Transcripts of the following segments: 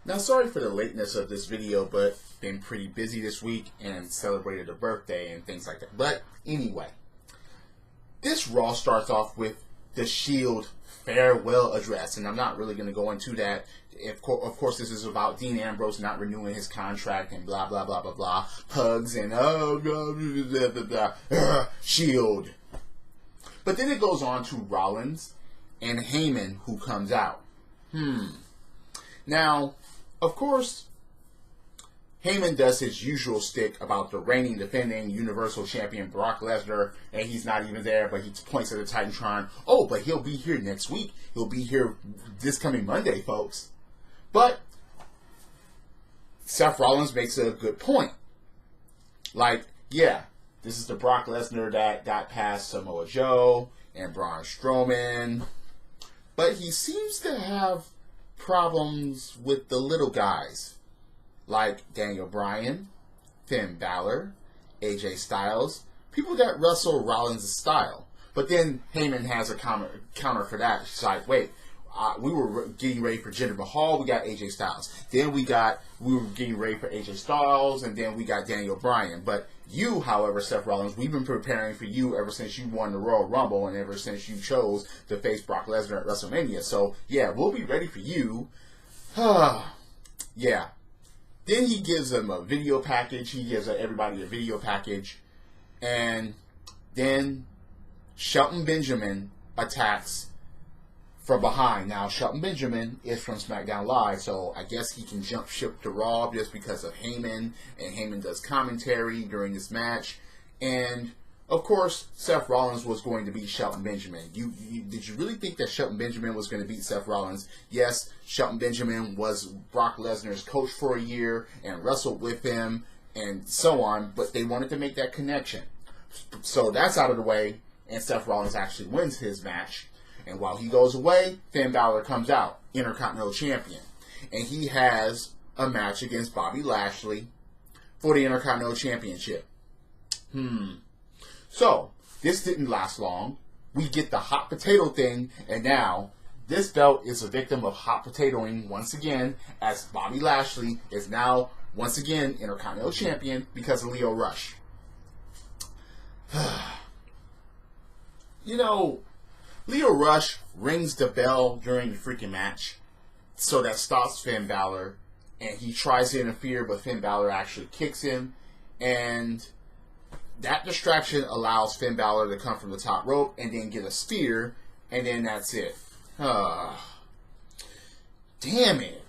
Now, sorry for the lateness of this video, but been pretty busy this week and celebrated a birthday and things like that. But anyway, this Raw starts off with the Shield farewell address, and I'm not really going to go into that. Of course, this is about Dean Ambrose not renewing his contract and blah, blah, blah, blah, blah. Hugs and blah, blah, blah, blah, blah. Shield. But then it goes on to Rollins and Heyman, who comes out. Now, of course, Heyman does his usual stick about the reigning, defending Universal Champion Brock Lesnar, and he's not even there, but he points at the Titantron. Oh, but he'll be here next week. He'll be here this coming Monday, folks. But Seth Rollins makes a good point. Like, yeah, this is the Brock Lesnar that got past Samoa Joe and Braun Strowman, but he seems to have problems with the little guys, like Daniel Bryan, Finn Balor, AJ Styles, people that wrestle Rollins' style. But then Heyman has a counter for that. She's like, wait, we were getting ready for Jinder Mahal, we got AJ Styles. Then we were getting ready for AJ Styles, and then we got Daniel Bryan. But you, however, Seth Rollins, we've been preparing for you ever since you won the Royal Rumble and ever since you chose to face Brock Lesnar at WrestleMania. So, yeah, we'll be ready for you. Yeah. Then he gives them a video package. He gives everybody a video package. And then Shelton Benjamin attacks from behind. Now, Shelton Benjamin is from Smackdown Live, so I guess he can jump ship to Raw just because of Heyman, and Heyman does commentary during this match. And, of course, Seth Rollins was going to beat Shelton Benjamin. Did you really think that Shelton Benjamin was going to beat Seth Rollins? Yes, Shelton Benjamin was Brock Lesnar's coach for a year and wrestled with him and so on, but they wanted to make that connection. So that's out of the way, and Seth Rollins actually wins his match. And while he goes away, Finn Balor comes out, Intercontinental Champion. And he has a match against Bobby Lashley for the Intercontinental Championship. So, this didn't last long. We get the hot potato thing, and now this belt is a victim of hot potatoing once again, as Bobby Lashley is now, once again, Intercontinental Champion because of Lio Rush. You know, Lio Rush rings the bell during the freaking match, so that stops Finn Balor, and he tries to interfere, but Finn Balor actually kicks him, and that distraction allows Finn Balor to come from the top rope and then get a spear, and then that's it. Damn it.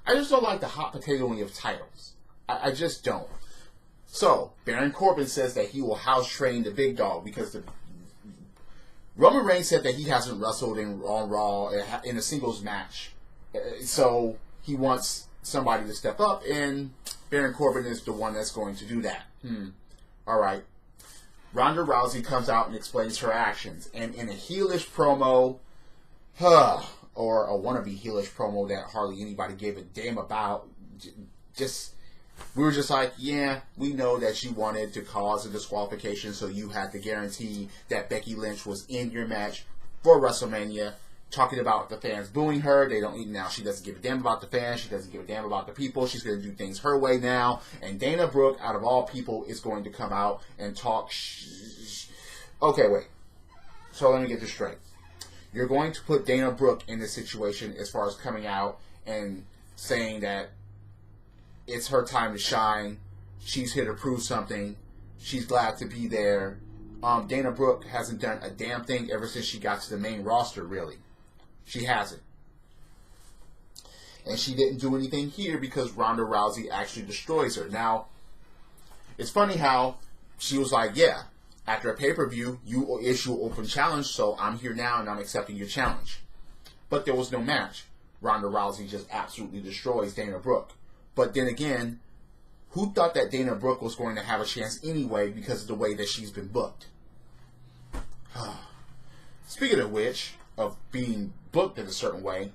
I just don't like the hot potatoing of titles. I just don't. So, Baron Corbin says that he will house train the big dog because Roman Reigns said that he hasn't wrestled on Raw in a singles match. So he wants somebody to step up, and Baron Corbin is the one that's going to do that. Alright. Ronda Rousey comes out and explains her actions. And in a heelish promo, or a wannabe heelish promo that hardly anybody gave a damn about, we were just like, yeah, we know that you wanted to cause a disqualification, so you had to guarantee that Becky Lynch was in your match for WrestleMania, talking about the fans booing her. Now she doesn't give a damn about the fans. She doesn't give a damn about the people. She's going to do things her way now. And Dana Brooke, out of all people, is going to come out and talk Okay, wait. So let me get this straight. You're going to put Dana Brooke in this situation as far as coming out and saying that it's her time to shine. She's here to prove something. She's glad to be there. Dana Brooke hasn't done a damn thing ever since she got to the main roster, really. She hasn't. And she didn't do anything here because Ronda Rousey actually destroys her. Now, it's funny how she was like, yeah, after a pay-per-view, you issue open challenge, so I'm here now and I'm accepting your challenge. But there was no match. Ronda Rousey just absolutely destroys Dana Brooke. But then again, who thought that Dana Brooke was going to have a chance anyway because of the way that she's been booked? Speaking of which, of being booked in a certain way,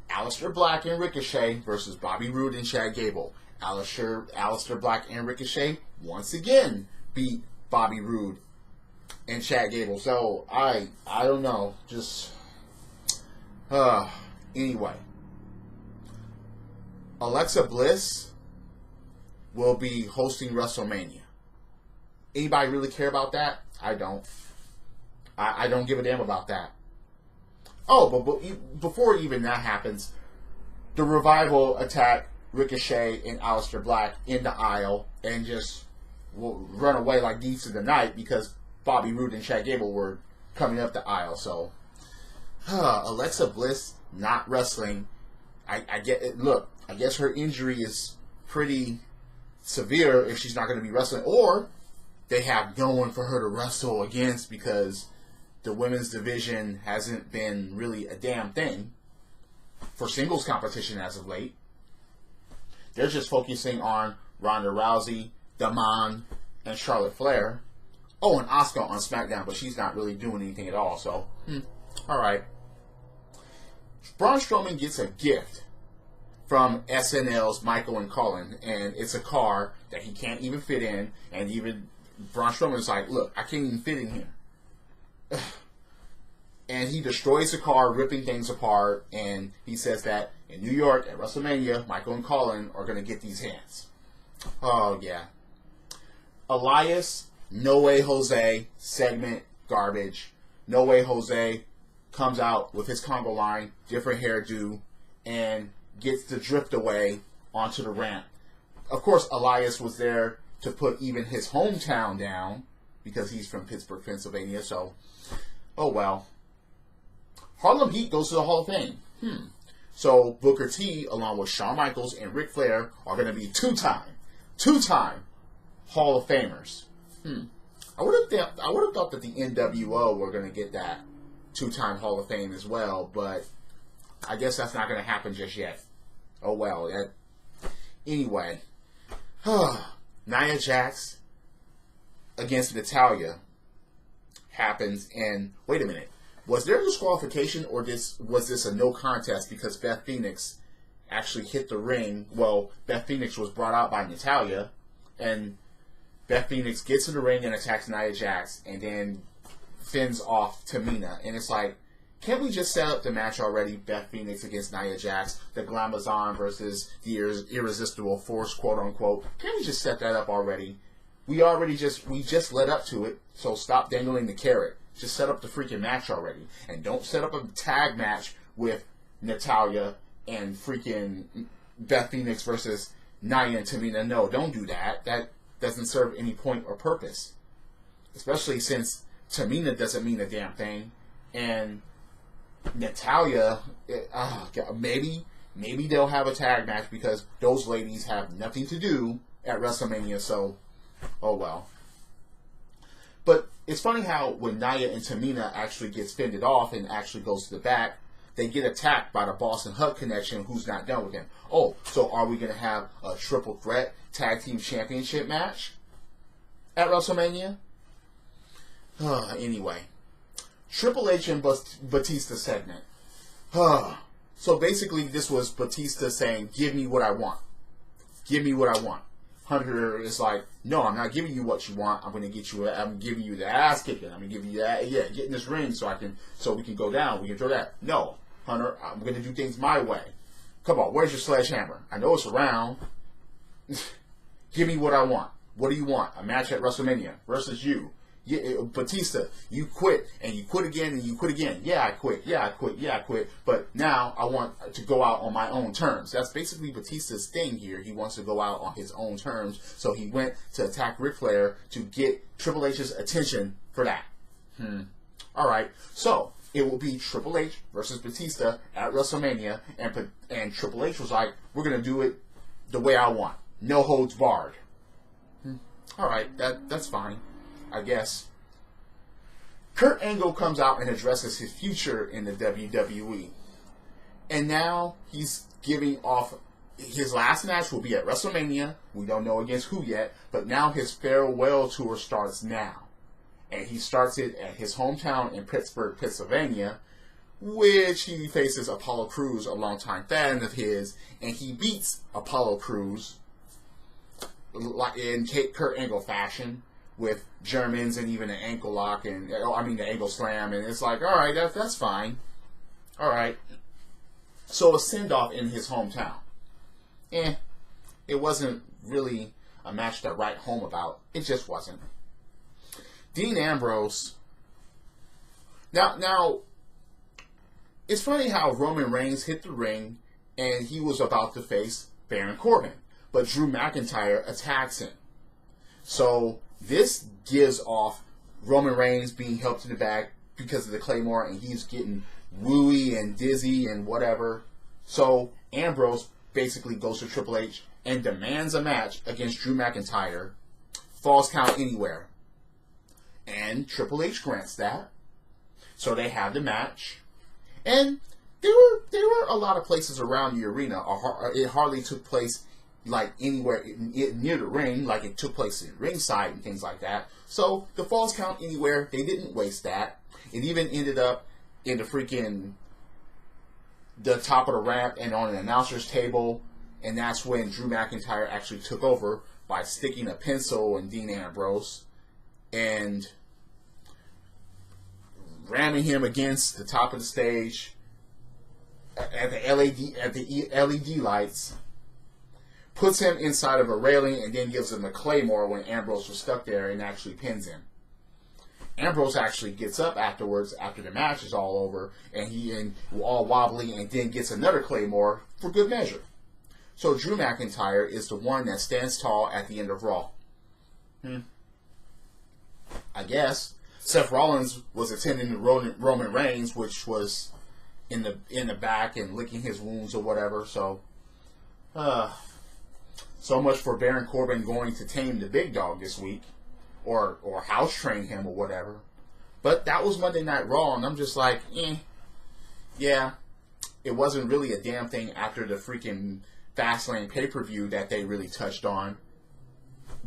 Aleister Black and Ricochet versus Bobby Roode and Chad Gable. Aleister Black and Ricochet once again beat Bobby Roode and Chad Gable. So, I don't know. Just, anyway. Alexa Bliss will be hosting WrestleMania. Anybody really care about that? I don't. I don't give a damn about that. Oh, but before even that happens, the Revival attack Ricochet and Aleister Black in the aisle and just will run away like thieves in the night because Bobby Roode and Chad Gable were coming up the aisle. So, Alexa Bliss not wrestling. I get it. Look, I guess her injury is pretty severe if she's not going to be wrestling, or they have no one for her to wrestle against because the women's division hasn't been really a damn thing for singles competition as of late. They're just focusing on Ronda Rousey, Damon, and Charlotte Flair. Oh, and Asuka on SmackDown, but she's not really doing anything at all, so, alright. Braun Strowman gets a gift from SNL's Michael and Colin, and it's a car that he can't even fit in, and even Braun Strowman's like, look, I can't even fit in here. And he destroys the car, ripping things apart, and he says that in New York at WrestleMania, Michael and Colin are going to get these hands. Oh, yeah. Elias, No Way Jose, segment, garbage. No Way Jose comes out with his Congo line, different hairdo, and gets the drift away onto the ramp. Of course, Elias was there to put even his hometown down, because he's from Pittsburgh, Pennsylvania, so, oh well. Harlem Heat goes to the Hall of Fame. So Booker T, along with Shawn Michaels and Ric Flair, are going to be two-time Hall of Famers. I would have thought that the NWO were going to get that two-time Hall of Fame as well, but I guess that's not going to happen just yet. Oh well. Anyway, Nia Jax against Natalya happens, and wait a minute. Was there a disqualification, or was this a no contest because Beth Phoenix actually hit the ring? Well, Beth Phoenix was brought out by Natalya, and Beth Phoenix gets in the ring and attacks Nia Jax, and then fends off Tamina. And it's like, can't we just set up the match already? Beth Phoenix against Nia Jax, the Glamazon versus the Irresistible Force, quote unquote. Can't we just set that up already? We just led up to it, so stop dangling the carrot. Just set up the freaking match already. And don't set up a tag match with Natalya and freaking Beth Phoenix versus Nia and Tamina. No, don't do that. That doesn't serve any point or purpose. Especially since Tamina doesn't mean a damn thing. And Natalya, maybe they'll have a tag match because those ladies have nothing to do at WrestleMania, so, oh well. But it's funny how when Nia and Tamina actually gets fended off and actually goes to the back, they get attacked by the Boston Hug Connection, who's not done with him. Oh, so are we going to have a triple threat tag team championship match at WrestleMania? Anyway, Triple H and Batista segment. So basically, this was Batista saying, "Give me what I want. Give me what I want." Hunter is like, "No, I'm not giving you what you want. I'm giving you the ass kicking. I'm gonna give you that. Yeah, get in this ring so we can go down. We can throw that. No, Hunter, I'm gonna do things my way. Come on, where's your sledgehammer? I know it's around. Give me what I want. What do you want? A match at WrestleMania versus you. Yeah, Batista, you quit, and you quit again, and you quit again. Yeah, I quit. Yeah, I quit. Yeah, I quit. But now I want to go out on my own terms." That's basically Batista's thing here. He wants to go out on his own terms, so he went to attack Ric Flair to get Triple H's attention for that. All right, so it will be Triple H versus Batista at WrestleMania, and Triple H was like, "We're going to do it the way I want. No holds barred." All right, that's fine, I guess. Kurt Angle comes out and addresses his future in the WWE. And now he's giving off his last match will be at WrestleMania. We don't know against who yet, but now his farewell tour starts now. And he starts it at his hometown in Pittsburgh, Pennsylvania, which he faces Apollo Crews, a longtime fan of his, and he beats Apollo Crews in Kurt Angle fashion, with Germans and even an ankle lock and the ankle slam, and it's like, all right, that's fine. All right. So a send-off in his hometown. it wasn't really a match to write home about. It just wasn't. Dean Ambrose. Now, it's funny how Roman Reigns hit the ring and he was about to face Baron Corbin, but Drew McIntyre attacks him. So this gives off Roman Reigns being helped in the back because of the Claymore, and he's getting wooey and dizzy and whatever. So Ambrose basically goes to Triple H and demands a match against Drew McIntyre. Falls count anywhere. And Triple H grants that. So they have the match. And there were a lot of places around the arena. It hardly took place like anywhere near the ring, like it took place in ringside and things like that. So the falls count anywhere. They didn't waste that. It even ended up in the top of the ramp and on an announcer's table. And that's when Drew McIntyre actually took over by sticking a pencil in Dean Ambrose and ramming him against the top of the stage at the LED lights, puts him inside of a railing, and then gives him a Claymore when Ambrose was stuck there and actually pins him. Ambrose actually gets up afterwards, after the match is all over, and he all wobbly, and then gets another Claymore for good measure. So Drew McIntyre is the one that stands tall at the end of Raw. I guess. Seth Rollins was attending Roman Reigns, which was in the back and licking his wounds or whatever. So much for Baron Corbin going to tame the big dog this week, or house train him or whatever. But that was Monday Night Raw, and I'm just like, yeah, it wasn't really a damn thing after the freaking Fastlane pay-per-view that they really touched on.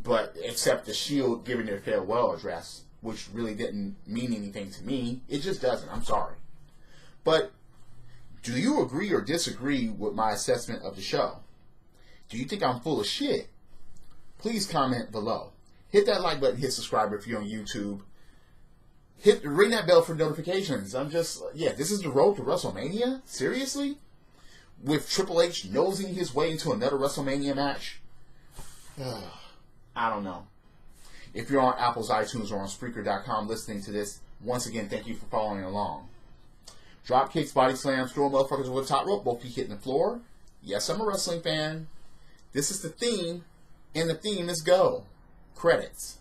But except the Shield giving their farewell address, which really didn't mean anything to me. It just doesn't. I'm sorry. But do you agree or disagree with my assessment of the show? Do you think I'm full of shit? Please comment below. Hit that like button, hit subscribe if you're on YouTube. Ring that bell for notifications. This is the road to WrestleMania? Seriously? With Triple H nosing his way into another WrestleMania match? I don't know. If you're on Apple's iTunes or on Spreaker.com listening to this, once again, thank you for following along. Drop kicks, body slams, throwing motherfuckers over the top rope, both feet hitting the floor. Yes, I'm a wrestling fan. This is the theme, and the theme is go. Credits.